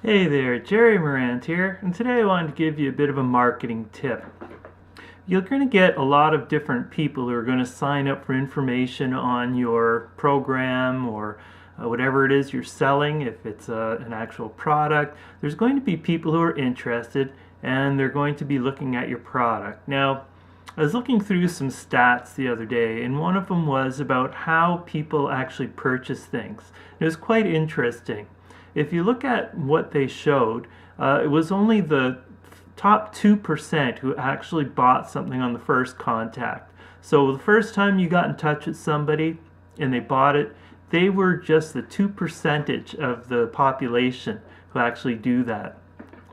Hey there, Gerry Morand here, and today I wanted to give you a bit of a marketing tip. You're going to get a lot of different people who are going to sign up for information on your program or whatever it is you're selling. If it's an actual product, there's going to be people who are interested and they're going to be looking at your product. Now, I was looking through some stats the other day, and one of them was about how people actually purchase things. It was quite interesting. If you look at what they showed, it was only the top 2% who actually bought something on the first contact. So the first time you got in touch with somebody and they bought it, they were just the 2% of the population who actually do that.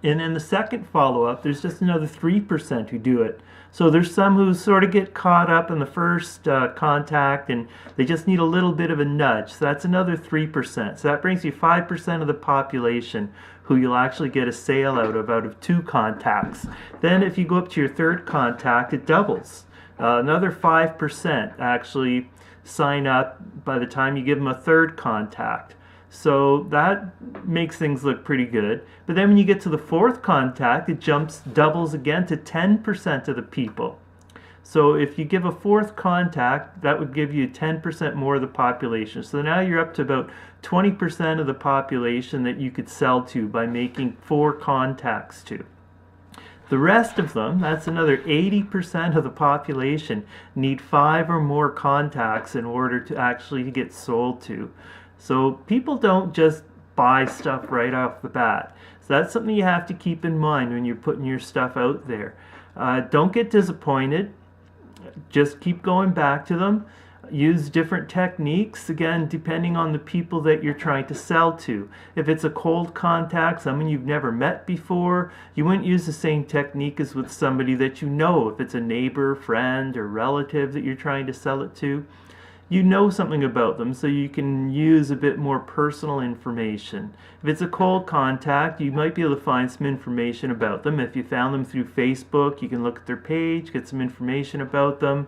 And in the second follow-up, there's just another 3% who do it. So there's some who sort of get caught up in the first contact and they just need a little bit of a nudge. So that's another 3%. So that brings you 5% of the population who you'll actually get a sale out of 2 contacts. Then if you go up to your third contact, it doubles. Another 5% actually sign up by the time you give them a third contact. So that makes things look pretty good. But then when you get to the fourth contact, it doubles again to 10% of the people. So if you give a fourth contact, that would give you 10% more of the population. So now you're up to about 20% of the population that you could sell to by making 4 contacts to. The rest of them, that's another 80% of the population, need 5 or more contacts in order to actually get sold to. So people don't just buy stuff right off the bat. So that's something you have to keep in mind when you're putting your stuff out there. Don't get disappointed. Just keep going back to them. Use different techniques, again, depending on the people that you're trying to sell to. If it's a cold contact, someone you've never met before, you wouldn't use the same technique as with somebody that you know. If it's a neighbor, friend, or relative that you're trying to sell it to, you know something about them, so you can use a bit more personal information. If it's a cold contact, you might be able to find some information about them. If you found them through Facebook, you can look at their page, get some information about them,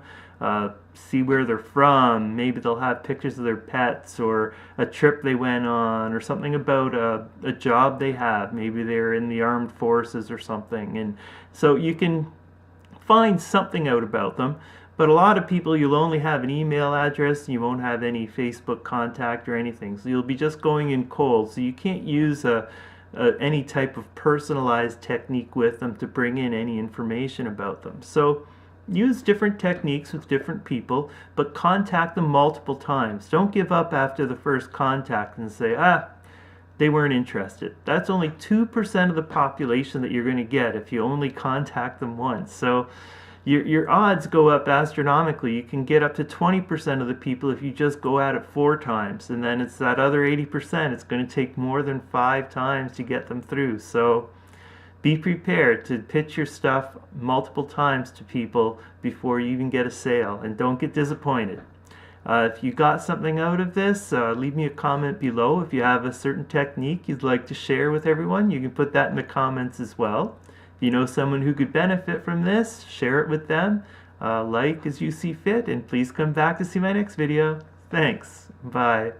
see where they're from. Maybe they'll have pictures of their pets or a trip they went on or something about a job they have. Maybe they're in the armed forces or something. And so you can find something out about them. But a lot of people, you'll only have an email address and you won't have any Facebook contact or anything. So you'll be just going in cold. So you can't use any type of personalized technique with them to bring in any information about them. So use different techniques with different people, but contact them multiple times. Don't give up after the first contact and say, they weren't interested. That's only 2% of the population that you're going to get if you only contact them once. So your odds go up astronomically. You can get up to 20% of the people if you just go at it 4 times, and then it's that other 80%. It's going to take more than 5 times to get them through. So be prepared to pitch your stuff multiple times to people before you even get a sale, and don't get disappointed. If you got something out of this, leave me a comment below. If you have a certain technique you'd like to share with everyone, you can put that in the comments as well. If you know someone who could benefit from this, share it with them. Like as you see fit, and please come back to see my next video. Thanks. Bye.